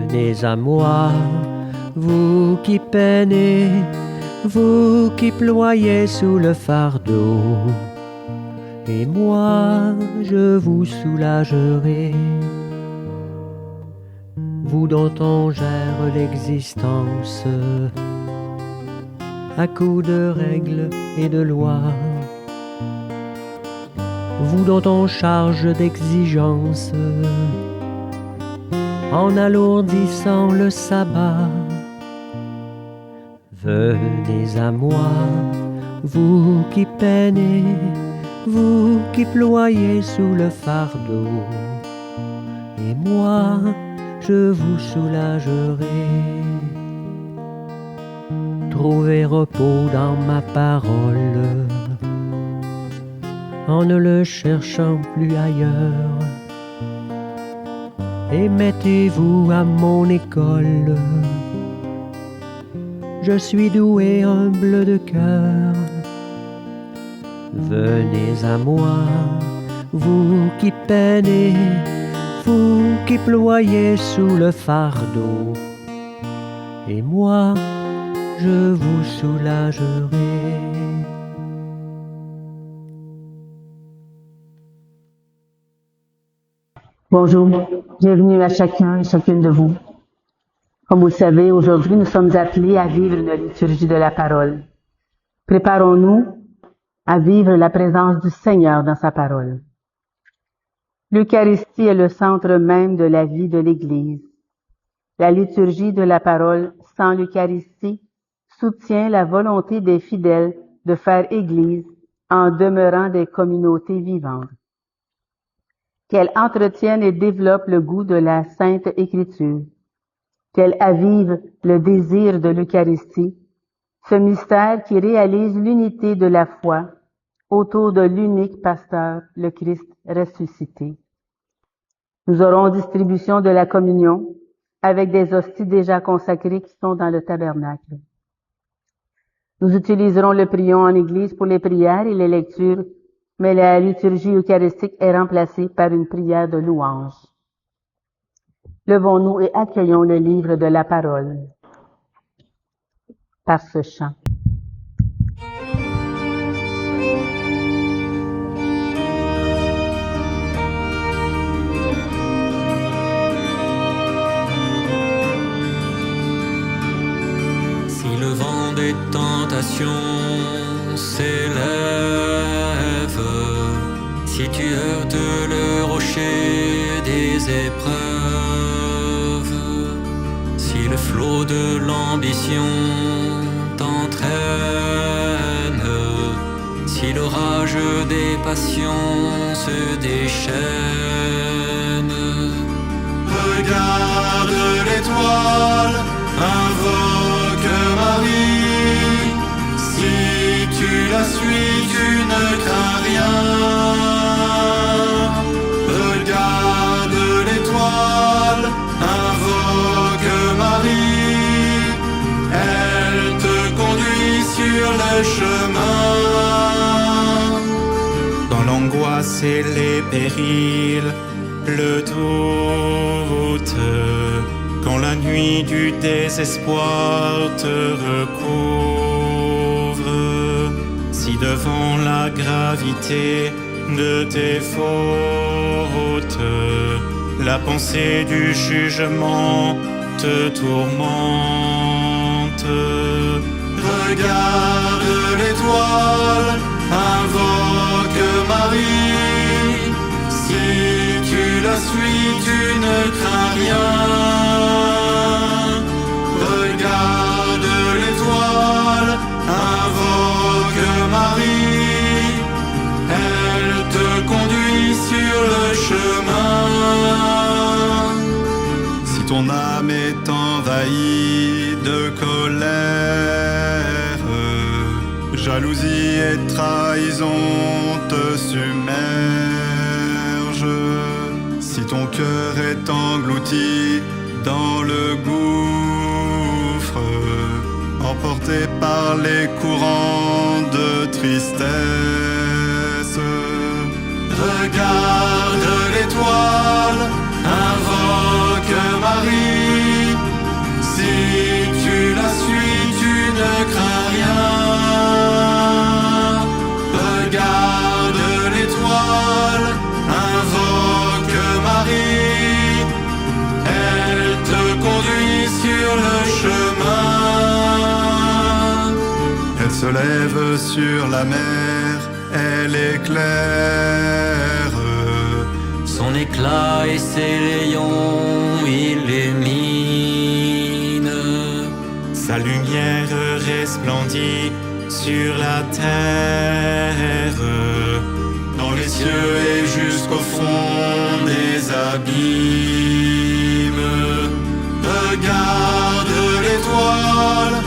Venez à moi, vous qui peinez, vous qui ployez sous le fardeau, et moi je vous soulagerai. Vous dont on gère l'existence à coups de règles et de lois, vous dont on charge d'exigences en alourdissant le sabbat. Venez à moi, vous qui peinez, vous qui ployez sous le fardeau, et moi je vous soulagerai. Trouvez repos dans ma parole, en ne le cherchant plus ailleurs, et mettez-vous à mon école. Je suis doué, humble de cœur. Venez à moi, vous qui peinez, vous qui ployez sous le fardeau, et moi je vous soulagerai. Bonjour, bienvenue à chacun et chacune de vous. Comme vous le savez, aujourd'hui nous sommes appelés à vivre une liturgie de la parole. Préparons-nous à vivre la présence du Seigneur dans sa parole. L'Eucharistie est le centre même de la vie de l'Église. La liturgie de la parole sans l'Eucharistie soutient la volonté des fidèles de faire Église en demeurant des communautés vivantes. Qu'elle entretienne et développe le goût de la Sainte Écriture, qu'elle avive le désir de l'Eucharistie, ce mystère qui réalise l'unité de la foi autour de l'unique pasteur, le Christ ressuscité. Nous aurons distribution de la communion avec des hosties déjà consacrées qui sont dans le tabernacle. Nous utiliserons le prion en Église pour les prières et les lectures, mais la liturgie eucharistique est remplacée par une prière de louange. Levons-nous et accueillons le livre de la parole par ce chant. Si le vent des tentations s'élève, si tu heurtes le rocher des épreuves, si le flot de l'ambition t'entraîne, si l'orage des passions se déchaîne, regarde l'étoile, invoque Marie, si tu la suis, tu ne crains rien. Regarde l'étoile, invoque Marie, elle te conduit sur le chemin. Dans l'angoisse et les périls, le doute, quand la nuit du désespoir te recouvre, si devant la gravité de tes fautes, la pensée du jugement te tourmente, regarde l'étoile, invoque Marie, si tu la suis, tu ne crains rien. Regarde l'étoile, invoque Marie, elle te conduit sur le chemin. Si ton âme est envahie de colère, jalousie et trahison te submergent, si ton cœur est englouti dans le gouffre, emporté par les courants de tristesse, regarde l'étoile, invoque que Marie. Si tu la suis, tu ne crains rien. Regarde l'étoile, invoque Marie. Elle te conduit sur le chemin. Elle se lève sur la mer, elle éclaire. Son éclat et ses rayons illuminent. Sa lumière resplendit sur la terre, dans les cieux et jusqu'au fond des abîmes. Regarde l'étoile,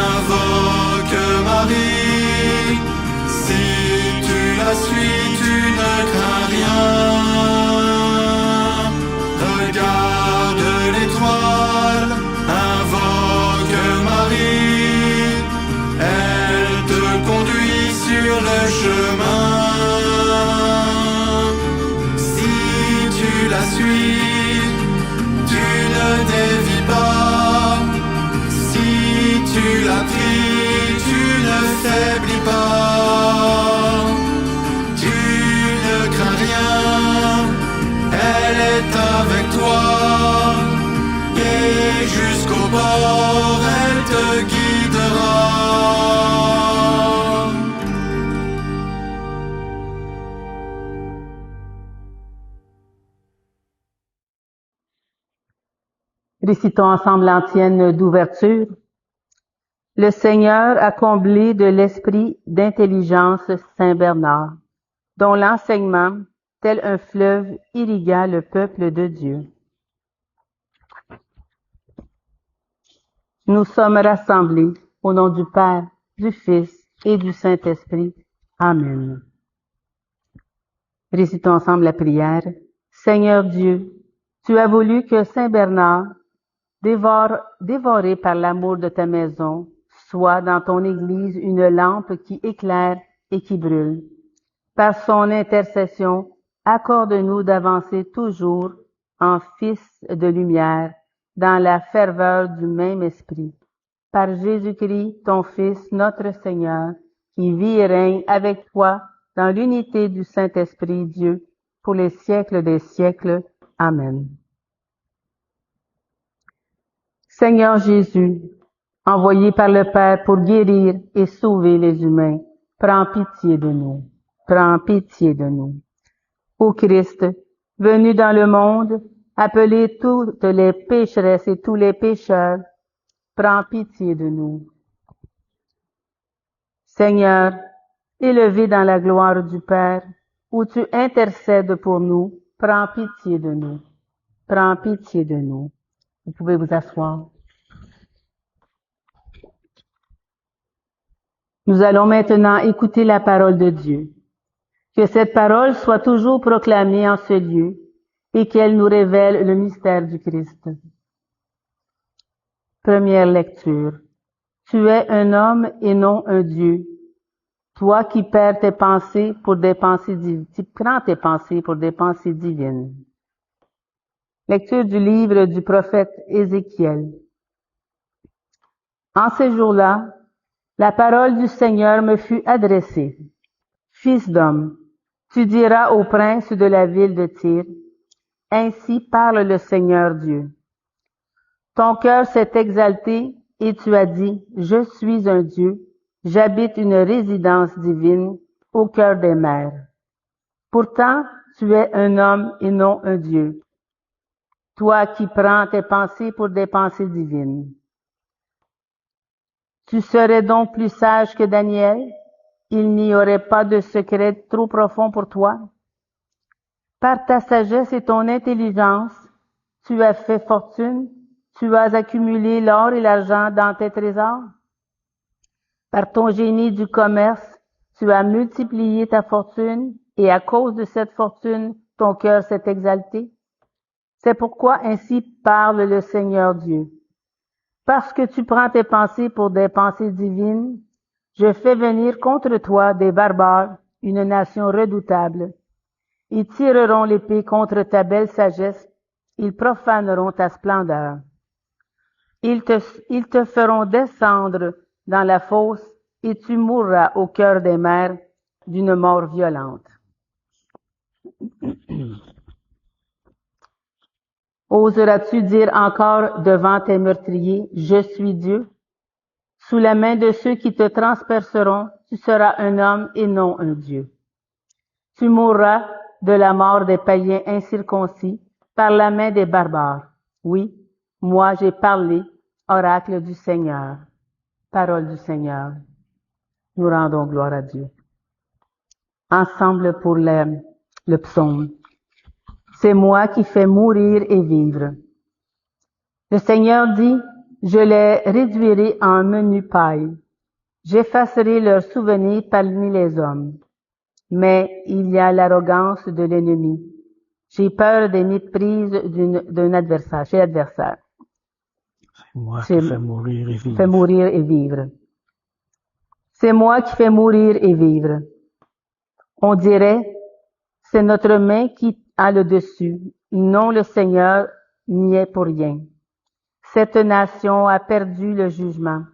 invoque Marie. Si tu la suis, tu ne crains rien. Regarde l'étoile, invoque Marie. Elle te conduit sur le chemin. Si tu la suis, tu ne dévis pas. Si tu la pries, tu ne faiblis pas. Tu ne crains rien, elle est avec toi. Et jusqu'au bord, elle te guidera. Récitons ensemble l'antienne d'ouverture. Le Seigneur a comblé de l'esprit d'intelligence Saint Bernard, dont l'enseignement, tel un fleuve, irrigua le peuple de Dieu. Nous sommes rassemblés au nom du Père, du Fils et du Saint-Esprit. Amen. Récitons ensemble la prière. Seigneur Dieu, tu as voulu que Saint Bernard, dévoré par l'amour de ta maison, soit dans ton Église une lampe qui éclaire et qui brûle. Par son intercession, accorde-nous d'avancer toujours en fils de lumière, dans la ferveur du même esprit. Par Jésus-Christ, ton Fils, notre Seigneur, qui vit et règne avec toi dans l'unité du Saint-Esprit Dieu, pour les siècles des siècles. Amen. Seigneur Jésus, envoyé par le Père pour guérir et sauver les humains, prends pitié de nous. Prends pitié de nous. Ô Christ, venu dans le monde, appelé toutes les pécheresses et tous les pécheurs, prends pitié de nous. Seigneur, élevé dans la gloire du Père, où tu intercèdes pour nous, prends pitié de nous. Prends pitié de nous. Vous pouvez vous asseoir. Nous allons maintenant écouter la parole de Dieu. Que cette parole soit toujours proclamée en ce lieu et qu'elle nous révèle le mystère du Christ. Première lecture. Tu es un homme et non un Dieu. Toi qui perds tes pensées pour des pensées divines, tu prends tes pensées pour des pensées divines. Lecture du livre du prophète Ézéchiel. En ces jours-là, la parole du Seigneur me fut adressée. Fils d'homme, tu diras au prince de la ville de Tyr, ainsi parle le Seigneur Dieu. Ton cœur s'est exalté et tu as dit, je suis un Dieu, j'habite une résidence divine au cœur des mers. Pourtant, tu es un homme et non un Dieu. Toi qui prends tes pensées pour des pensées divines. Tu serais donc plus sage que Daniel? Il n'y aurait pas de secret trop profond pour toi. Par ta sagesse et ton intelligence, tu as fait fortune, tu as accumulé l'or et l'argent dans tes trésors. Par ton génie du commerce, tu as multiplié ta fortune et à cause de cette fortune, ton cœur s'est exalté. C'est pourquoi ainsi parle le Seigneur Dieu. Parce que tu prends tes pensées pour des pensées divines, je fais venir contre toi des barbares, une nation redoutable. Ils tireront l'épée contre ta belle sagesse ils profaneront ta splendeur. Ils te feront descendre dans la fosse et tu mourras au cœur des mers d'une mort violente. Oseras-tu dire encore devant tes meurtriers, je suis Dieu? Sous la main de ceux qui te transperceront, tu seras un homme et non un Dieu. Tu mourras de la mort des païens incirconcis par la main des barbares. Oui, moi j'ai parlé, oracle du Seigneur. Parole du Seigneur. Nous rendons gloire à Dieu. Ensemble pour le psaume. C'est moi qui fais mourir et vivre. Le Seigneur dit, je les réduirai en menu paille. J'effacerai leurs souvenirs parmi les hommes. Mais il y a l'arrogance de l'ennemi. J'ai peur des méprises d'un adversaire, chez l'adversaire. C'est moi qui fais mourir et vivre. Fais mourir et vivre. C'est moi qui fais mourir et vivre. On dirait, c'est notre main qui a le dessus. Non, le Seigneur n'y est pour rien. Cette nation a perdu le jugement.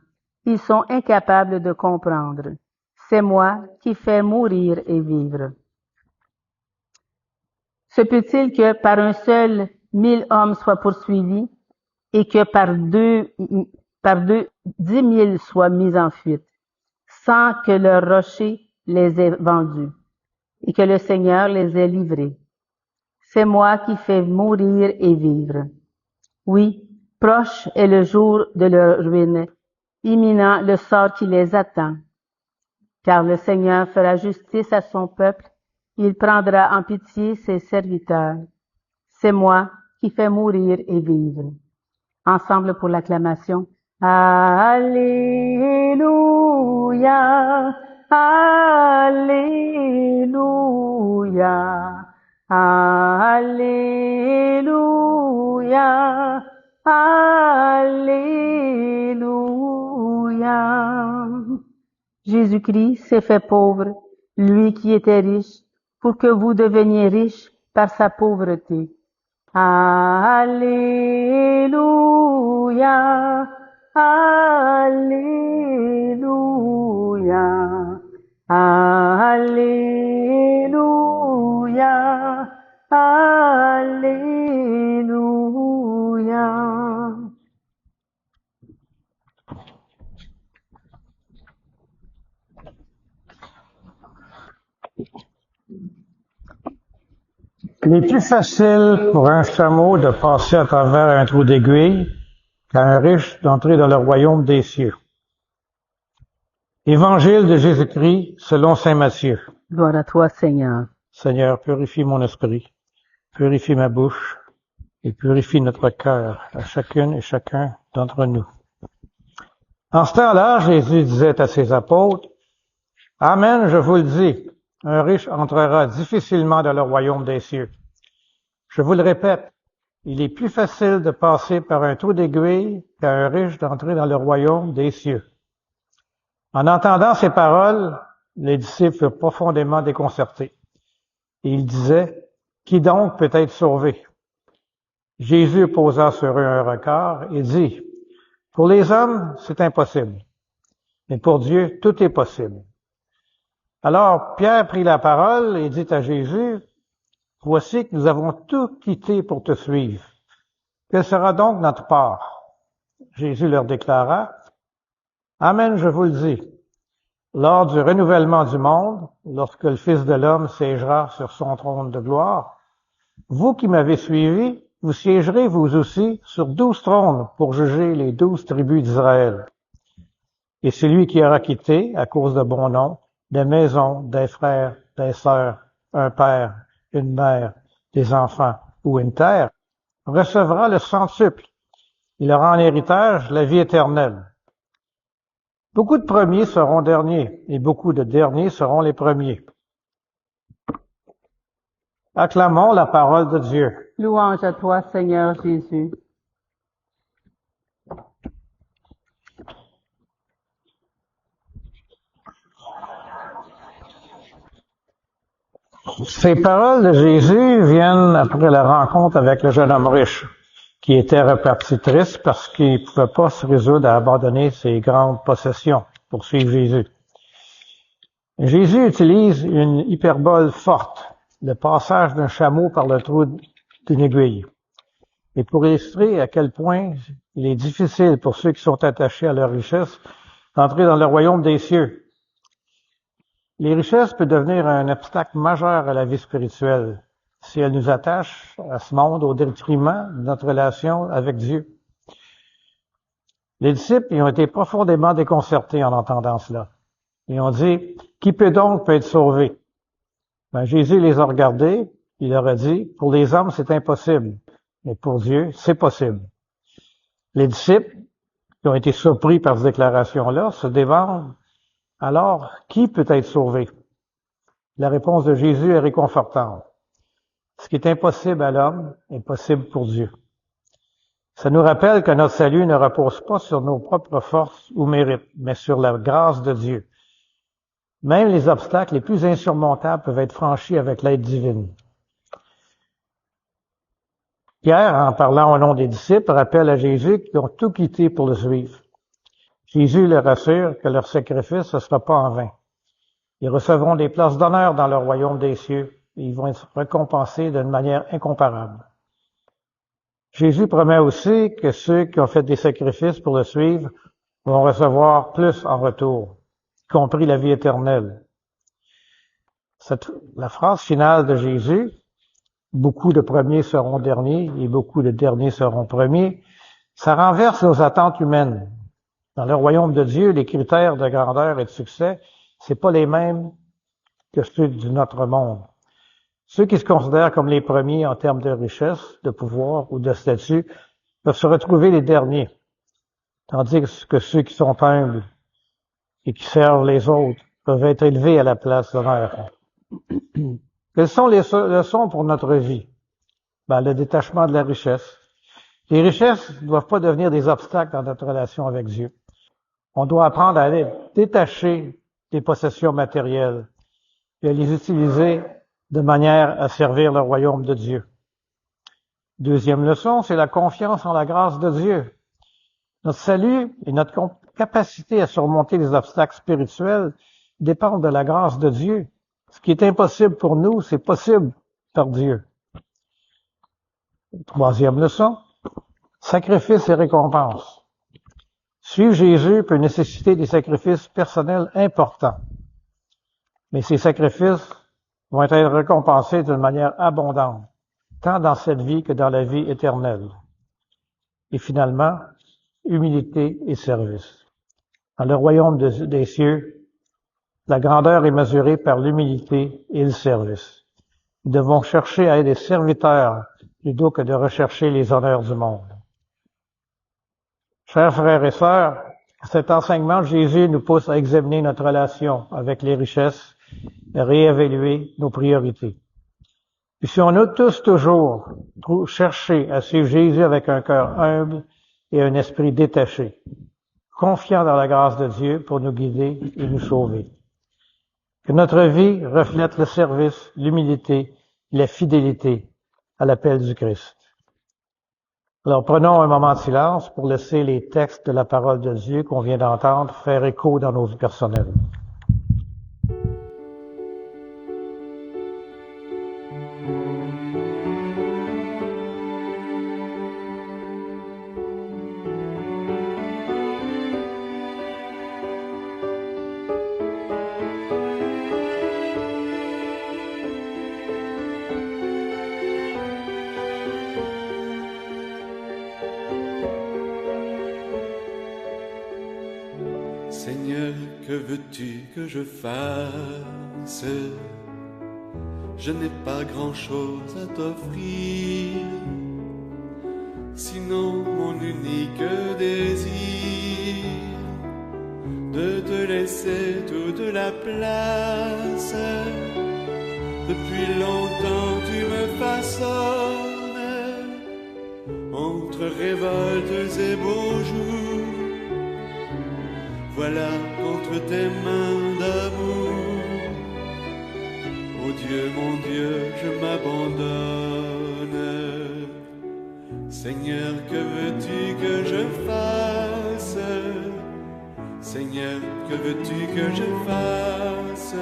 Ils sont incapables de comprendre. C'est moi qui fais mourir et vivre. Se peut-il que par un seul 1000 hommes soient poursuivis et que par 10 000 soient mis en fuite, sans que leur rocher les ait vendus et que le Seigneur les ait livrés? C'est moi qui fais mourir et vivre. Oui, proche est le jour de leur ruine, imminent le sort qui les attend. Car le Seigneur fera justice à son peuple, il prendra en pitié ses serviteurs. C'est moi qui fais mourir et vivre. Ensemble pour l'acclamation. Alléluia, Alléluia, Alléluia, Alléluia. Jésus-Christ s'est fait pauvre, lui qui était riche, pour que vous deveniez riches par sa pauvreté. Alléluia, Alléluia, Alléluia, Alléluia. Il est plus facile pour un chameau de passer à travers un trou d'aiguille qu'à un riche d'entrer dans le royaume des cieux. Évangile de Jésus-Christ selon saint Matthieu. Gloire à toi, Seigneur. Seigneur, purifie mon esprit, purifie ma bouche et purifie notre cœur à chacune et chacun d'entre nous. En ce temps-là, Jésus disait à ses apôtres, « Amen, je vous le dis, un riche entrera difficilement dans le royaume des cieux. Je vous le répète, il est plus facile de passer par un trou d'aiguille qu'à un riche d'entrer dans le royaume des cieux. » En entendant ces paroles, les disciples furent profondément déconcertés. Et ils disaient, « Qui donc peut être sauvé? » Jésus posa sur eux un regard et dit, « Pour les hommes, c'est impossible, mais pour Dieu, tout est possible. » Alors Pierre prit la parole et dit à Jésus, « Voici que nous avons tout quitté pour te suivre. Quelle sera donc notre part? » Jésus leur déclara, « Amen, je vous le dis. Lors du renouvellement du monde, lorsque le Fils de l'homme siégera sur son trône de gloire, vous qui m'avez suivi, vous siégerez vous aussi sur 12 trônes pour juger les 12 tribus d'Israël. Et celui qui aura quitté, à cause de mon nom, des maisons, des frères, des sœurs, un père, une mère, des enfants ou une terre, recevra le centuple. Il aura en héritage la vie éternelle. Beaucoup de premiers seront derniers, et beaucoup de derniers seront les premiers. Acclamons la parole de Dieu. Louange à toi, Seigneur Jésus. Ces paroles de Jésus viennent après la rencontre avec le jeune homme riche, qui était reparti triste parce qu'il ne pouvait pas se résoudre à abandonner ses grandes possessions pour suivre Jésus. Jésus utilise une hyperbole forte, le passage d'un chameau par le trou d'une aiguille. Et pour illustrer à quel point il est difficile pour ceux qui sont attachés à leur richesse d'entrer dans le royaume des cieux. Les richesses peuvent devenir un obstacle majeur à la vie spirituelle si elles nous attachent à ce monde au détriment de notre relation avec Dieu. Les disciples y ont été profondément déconcertés en entendant cela. Ils ont dit, « Qui peut être sauvé? » Jésus les a regardés, il leur a dit, « Pour les hommes, c'est impossible, mais pour Dieu, c'est possible. » Les disciples, qui ont été surpris par cette déclaration-là, se demandent, alors, qui peut être sauvé? La réponse de Jésus est réconfortante. Ce qui est impossible à l'homme est possible pour Dieu. Ça nous rappelle que notre salut ne repose pas sur nos propres forces ou mérites, mais sur la grâce de Dieu. Même les obstacles les plus insurmontables peuvent être franchis avec l'aide divine. Pierre, en parlant au nom des disciples, rappelle à Jésus qu'ils ont tout quitté pour le suivre. Jésus leur assure que leur sacrifice ne sera pas en vain. Ils recevront des places d'honneur dans le royaume des cieux et ils vont être récompensés d'une manière incomparable. Jésus promet aussi que ceux qui ont fait des sacrifices pour le suivre vont recevoir plus en retour, y compris la vie éternelle. La phrase finale de Jésus, « Beaucoup de premiers seront derniers et beaucoup de derniers seront premiers », ça renverse nos attentes humaines. Dans le royaume de Dieu, les critères de grandeur et de succès, c'est pas les mêmes que ceux de notre monde. Ceux qui se considèrent comme les premiers en termes de richesse, de pouvoir ou de statut peuvent se retrouver les derniers, tandis que ceux qui sont humbles et qui servent les autres peuvent être élevés à la place d'honneur. Quelles sont les leçons pour notre vie? Le détachement de la richesse. Les richesses ne doivent pas devenir des obstacles dans notre relation avec Dieu. On doit apprendre à aller détacher des possessions matérielles et à les utiliser de manière à servir le royaume de Dieu. Deuxième leçon, c'est la confiance en la grâce de Dieu. Notre salut et notre capacité à surmonter les obstacles spirituels dépendent de la grâce de Dieu. Ce qui est impossible pour nous, c'est possible par Dieu. Troisième leçon, sacrifice et récompense. Suivre Jésus peut nécessiter des sacrifices personnels importants, mais ces sacrifices vont être récompensés d'une manière abondante, tant dans cette vie que dans la vie éternelle. Et finalement, humilité et service. Dans le royaume des cieux, la grandeur est mesurée par l'humilité et le service. Nous devons chercher à être des serviteurs plutôt que de rechercher les honneurs du monde. Chers frères et sœurs, cet enseignement de Jésus nous pousse à examiner notre relation avec les richesses et réévaluer nos priorités. Puis si on a tous toujours cherché à suivre Jésus avec un cœur humble et un esprit détaché, confiant dans la grâce de Dieu pour nous guider et nous sauver. Que notre vie reflète le service, l'humilité et la fidélité à l'appel du Christ. Alors prenons un moment de silence pour laisser les textes de la parole de Dieu qu'on vient d'entendre faire écho dans nos vies personnelles. Seigneur, que veux-tu que je fasse? Je n'ai pas grand-chose à t'offrir, sinon mon unique désir de te laisser toute la place. Depuis longtemps tu me façonnes entre révoltes et beaux jours. Voilà qu'entre tes mains d'amour, mon Dieu, je m'abandonne. Seigneur, que veux-tu que je fasse? Seigneur, que veux-tu que je fasse?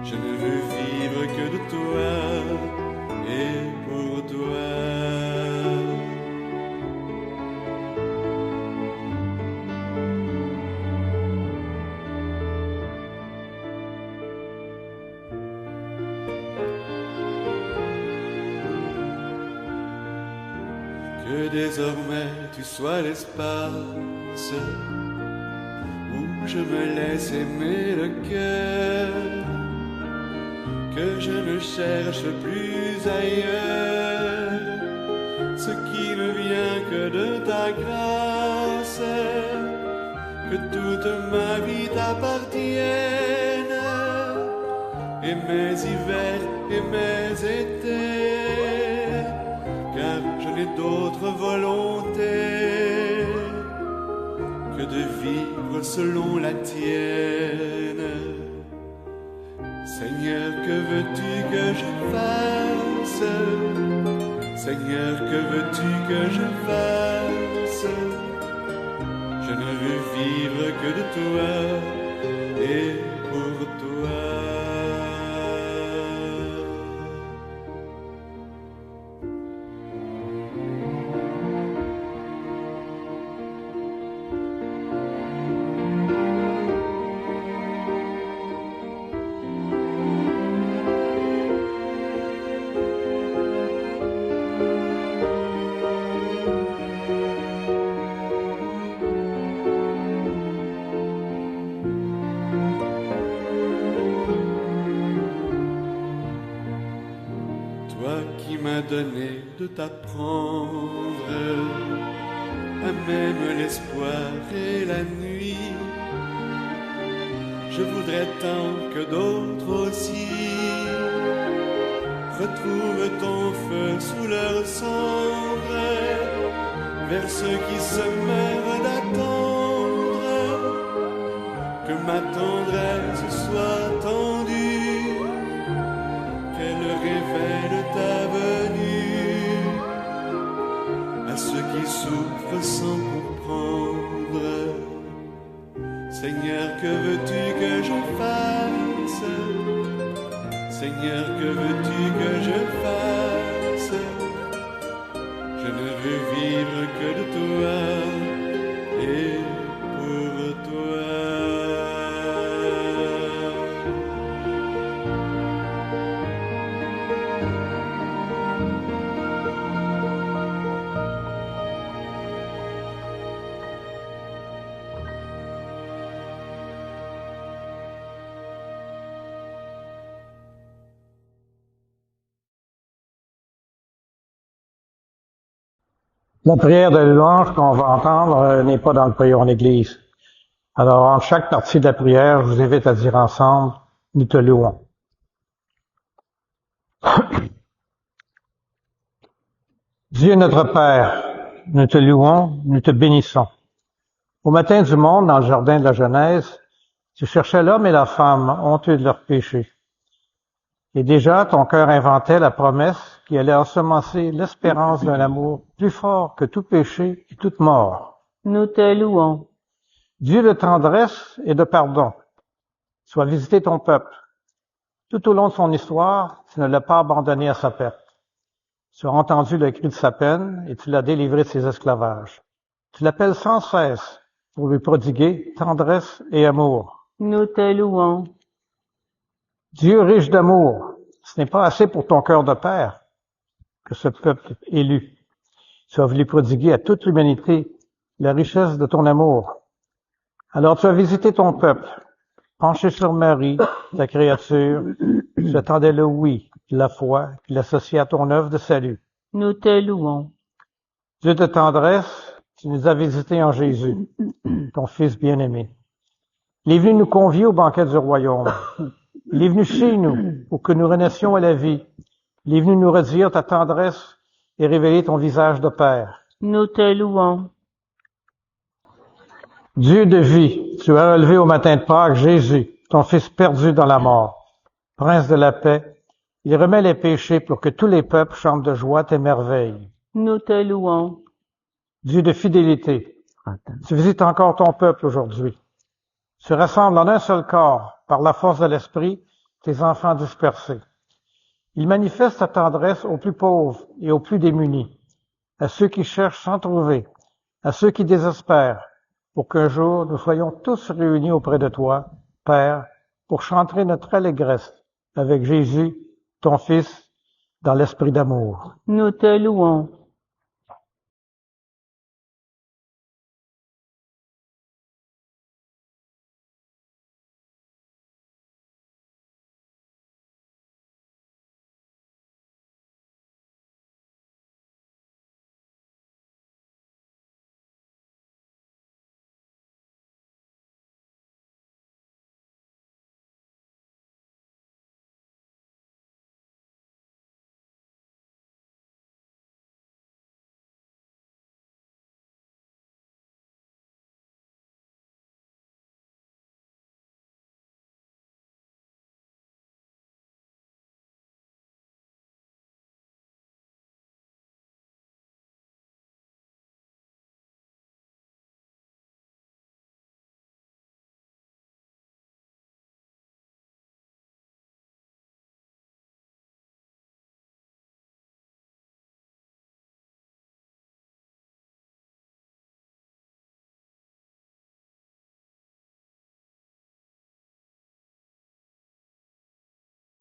Je ne veux vivre que de toi et pour toi. Que désormais tu sois l'espace où je me laisse aimer le cœur, que je ne cherche plus ailleurs ce qui ne vient que de ta grâce, que toute ma vie t'appartienne, et mes hivers et mes étés, car je n'ai d'autre volonté que de vivre selon la tienne. Seigneur, que veux-tu que je fasse? Seigneur, que veux-tu que je fasse? Je ne veux vivre que de toi et pour toi. Toi qui m'as donné de t'apprendre à même l'espoir et la nuit, je voudrais tant que d'autres aussi retrouvent ton feu sous leur cendre, vers ceux qui se meurent d'attendre, que ma tendresse soit tendue, qu'elle révèle ta venue à ceux qui souffrent sans comprendre. Seigneur, que veux-tu que je fasse? Seigneur, que veux-tu que je fasse? Je ne veux vivre que de toi et pour toi. La prière de louange qu'on va entendre n'est pas dans le prière en Église. Alors, en chaque partie de la prière, je vous invite à dire ensemble, nous te louons. Dieu notre Père, nous te louons, nous te bénissons. Au matin du monde, dans le jardin de la Genèse, tu cherchais l'homme et la femme honteux de leurs péchés. Et déjà, ton cœur inventait la promesse qui allait ensemencer l'espérance d'un amour plus fort que tout péché et toute mort. Nous te louons. Dieu de tendresse et de pardon, sois visité ton peuple. Tout au long de son histoire, tu ne l'as pas abandonné à sa perte. Tu as entendu le cri de sa peine et tu l'as délivré de ses esclavages. Tu l'appelles sans cesse pour lui prodiguer tendresse et amour. Nous te louons. Dieu riche d'amour, ce n'est pas assez pour ton cœur de père que ce peuple élu. Tu as voulu prodiguer à toute l'humanité la richesse de ton amour. Alors tu as visité ton peuple, penché sur Marie, ta créature, tu attendais le oui, la foi, qui l'associait à ton œuvre de salut. Nous te louons. Dieu de tendresse, tu nous as visités en Jésus, ton Fils bien-aimé. Il est venu nous convier au banquet du royaume. Il est venu chez nous pour que nous renaissions à la vie. Il est venu nous redire ta tendresse et révéler ton visage de Père. Nous te louons. Dieu de vie, tu as relevé au matin de Pâques Jésus, ton Fils perdu dans la mort. Prince de la paix, il remet les péchés pour que tous les peuples chantent de joie tes merveilles. Nous te louons. Dieu de fidélité, tu visites encore ton peuple aujourd'hui. Tu rassembles en un seul corps, par la force de l'Esprit, tes enfants dispersés. Il manifeste ta tendresse aux plus pauvres et aux plus démunis, à ceux qui cherchent sans trouver, à ceux qui désespèrent, pour qu'un jour nous soyons tous réunis auprès de toi, Père, pour chanter notre allégresse avec Jésus, ton Fils, dans l'esprit d'amour. Nous te louons.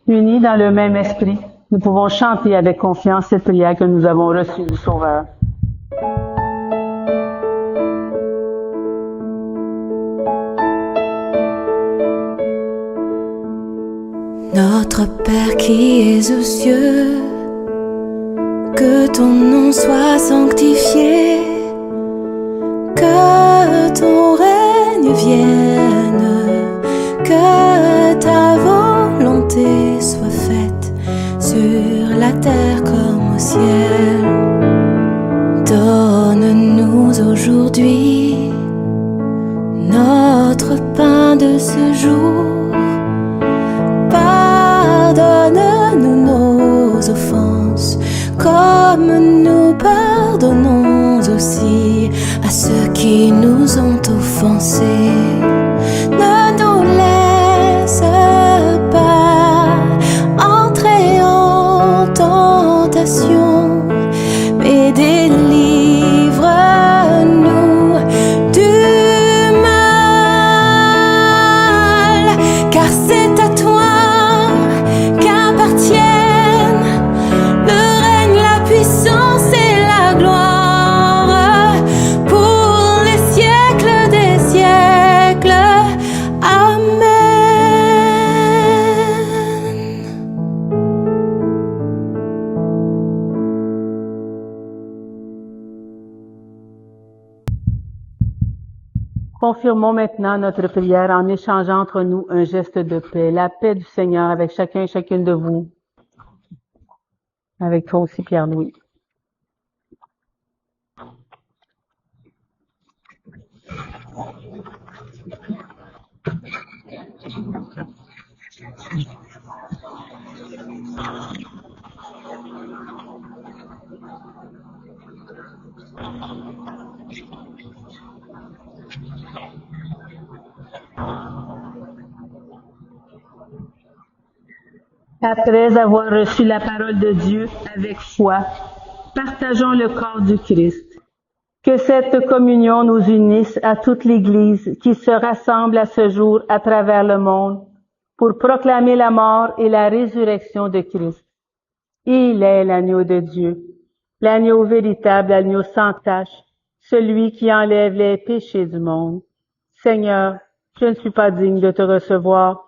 Unis dans le même esprit, nous pouvons chanter avec confiance cette prière que nous avons reçue du Sauveur. Notre Père qui es aux cieux, que ton nom soit sanctifié, que ton règne vienne, que ta volonté soit faite sur la terre comme au ciel. Donne-nous aujourd'hui notre pain de ce jour. Pardonne-nous nos offenses, comme nous pardonnons aussi à ceux qui nous ont offensés. Ne nous laisse pas entrer en tentation, mais délivre-nous du mal, car c'est à toi qu'appartiennent le règne, la puissance et la gloire pour les siècles des siècles. Amen. Confirmons maintenant notre prière en échangeant entre nous un geste de paix. La paix du Seigneur avec chacun et chacune de vous. Avec toi aussi, Pierre-Louis. Après avoir reçu la parole de Dieu avec foi, partageons le corps du Christ. Que cette communion nous unisse à toute l'Église qui se rassemble à ce jour à travers le monde pour proclamer la mort et la résurrection de Christ. Il est l'agneau de Dieu, l'agneau véritable, l'agneau sans tache, celui qui enlève les péchés du monde. Seigneur, je ne suis pas digne de te recevoir,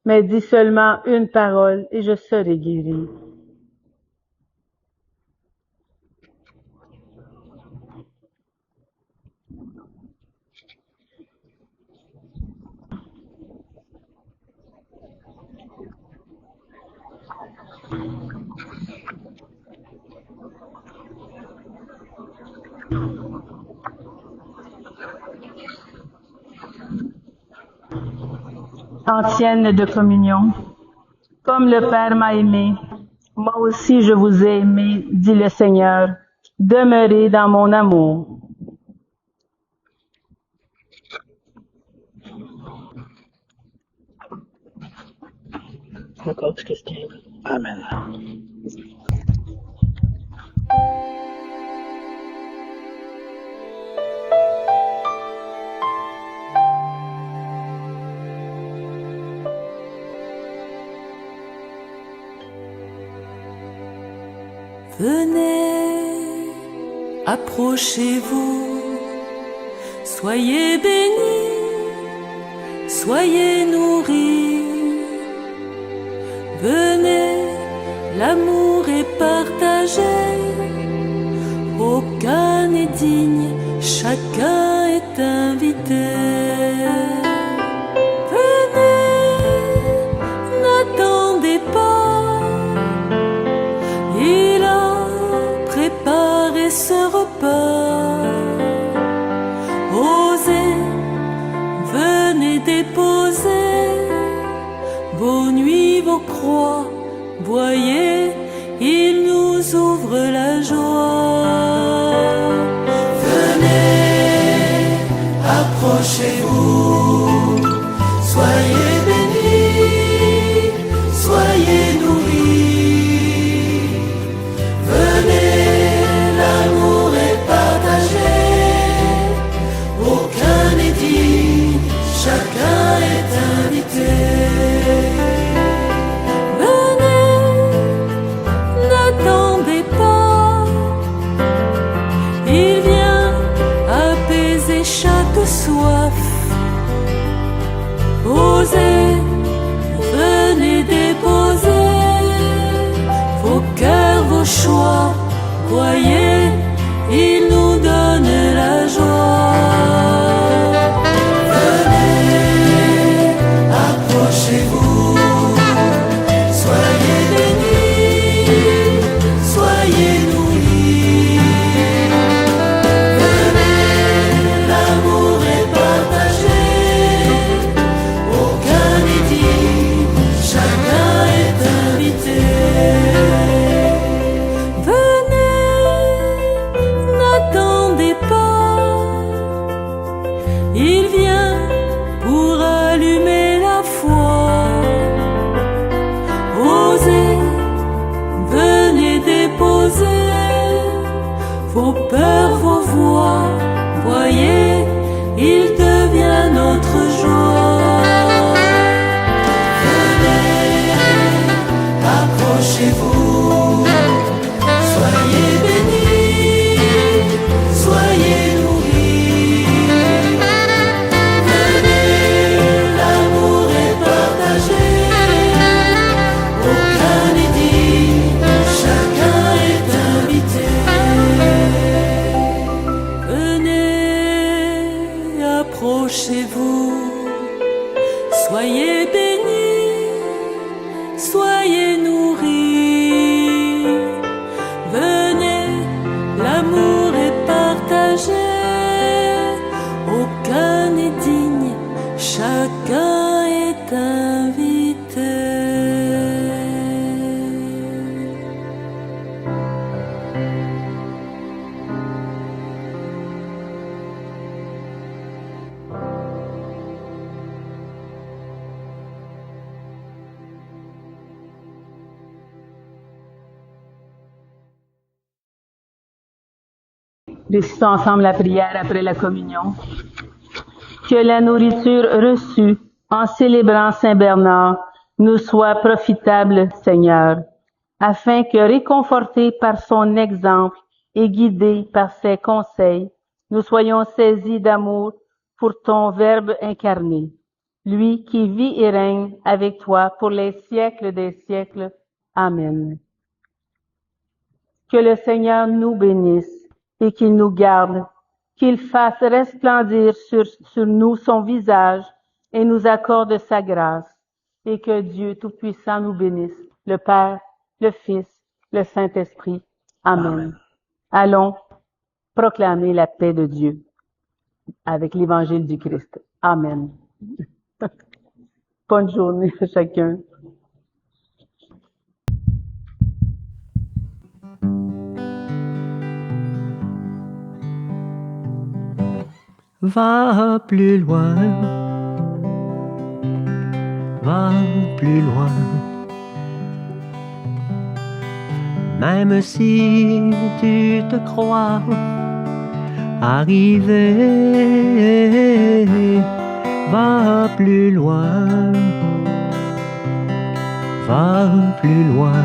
mais dis seulement une parole et je serai guéri. Antienne de communion. Comme le Père m'a aimé, moi aussi je vous ai aimé, dit le Seigneur. Demeurez dans mon amour. Amen. Venez, approchez-vous, soyez bénis, soyez nourris. Venez, l'amour est partagé, aucun n'est digne, chacun est invité. Venez, n'attendez pas, il a préparé ce repas. Osez, venez déposer vos nuits, vos croix, voyez, il nous ouvre la joie. Venez, approchez-vous, soyez bénis, soyez nourris. Venez, l'amour est partagé, aucun n'est digne, chacun est invité. N'attendez pas, il vient apaiser chaque soif. Osez, venez déposer vos cœurs, vos choix. Voyez, il nous donne la joie. Venez, approchez-vous, soyez bénis, soyez nourris. Venez, l'amour est partagé, aucun n'est digne, chacun est invité. Venez, n'attendez pas, il vient pour allumer la foi. Osez, venez déposer vos peurs, vos voix. Voyez, il devient notre joie. Venez, approchez-vous, soyez bénis, soyez nourris. Venez, l'amour est partagé, aucun n'est digne, chacun est invité. Venez, approchez-vous, soyez bénis, soyez nourris. Venez, l'amour est partagé, aucun n'est digne, chacun est invité. Récitons ensemble la prière après la communion. Que la nourriture reçue en célébrant Saint Bernard nous soit profitable, Seigneur, afin que, réconfortés par son exemple et guidés par ses conseils, nous soyons saisis d'amour pour ton Verbe incarné, lui qui vit et règne avec toi pour les siècles des siècles. Amen. Que le Seigneur nous bénisse et qu'il nous garde, qu'il fasse resplendir sur nous son visage et nous accorde sa grâce, et que Dieu Tout-Puissant nous bénisse, le Père, le Fils, le Saint-Esprit. Amen. Amen. Allons proclamer la paix de Dieu avec l'Évangile du Christ. Amen. Bonne journée à chacun. Va plus loin, va plus loin. Même si tu te crois arrivé, va plus loin, va plus loin.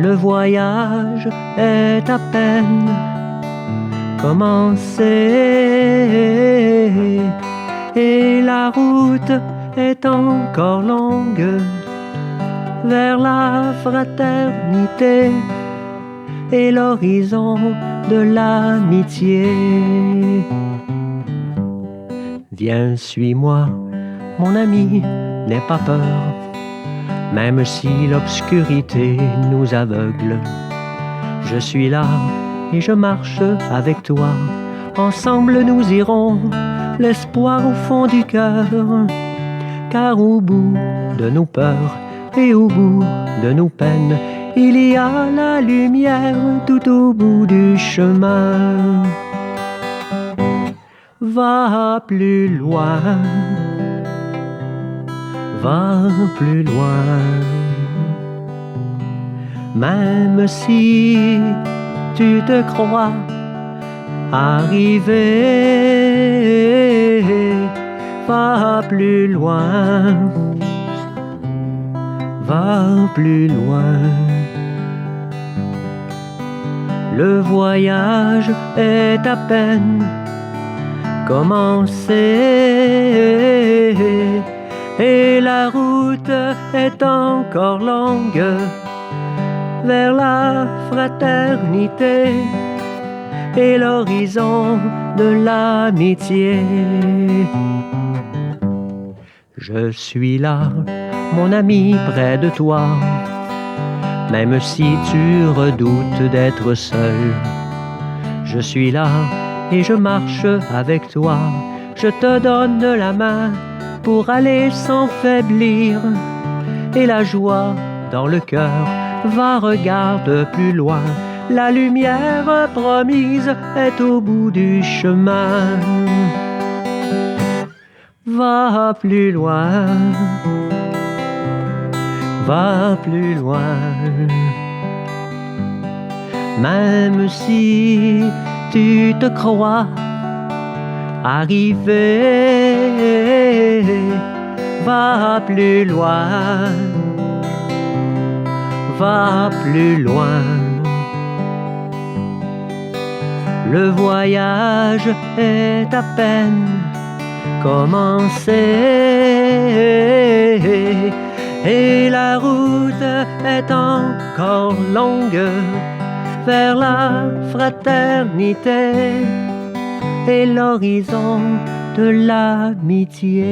Le voyage est à peine commencé et la route est encore longue vers la fraternité et l'horizon de l'amitié. Viens, suis-moi, mon ami, n'aie pas peur, même si l'obscurité nous aveugle. Je suis là et je marche avec toi. Ensemble nous irons, l'espoir au fond du cœur, car au bout de nos peurs et au bout de nos peines, il y a la lumière tout au bout du chemin. Va plus loin, va plus loin. Même si tu te crois arrivé, va plus loin, va plus loin. Le voyage est à peine commencé et la route est encore longue vers la fraternité et l'horizon de l'amitié. Je suis là, mon ami, près de toi, même si tu redoutes d'être seul. Je suis là et je marche avec toi. Je te donne la main pour aller sans faiblir. Et la joie dans le cœur, va, regarde plus loin. La lumière promise est au bout du chemin. Va plus loin, va plus loin. Même si tu te crois arrivé, va plus loin, va plus loin. Le voyage est à peine commencé et la route est encore longue vers la fraternité et l'horizon de l'amitié.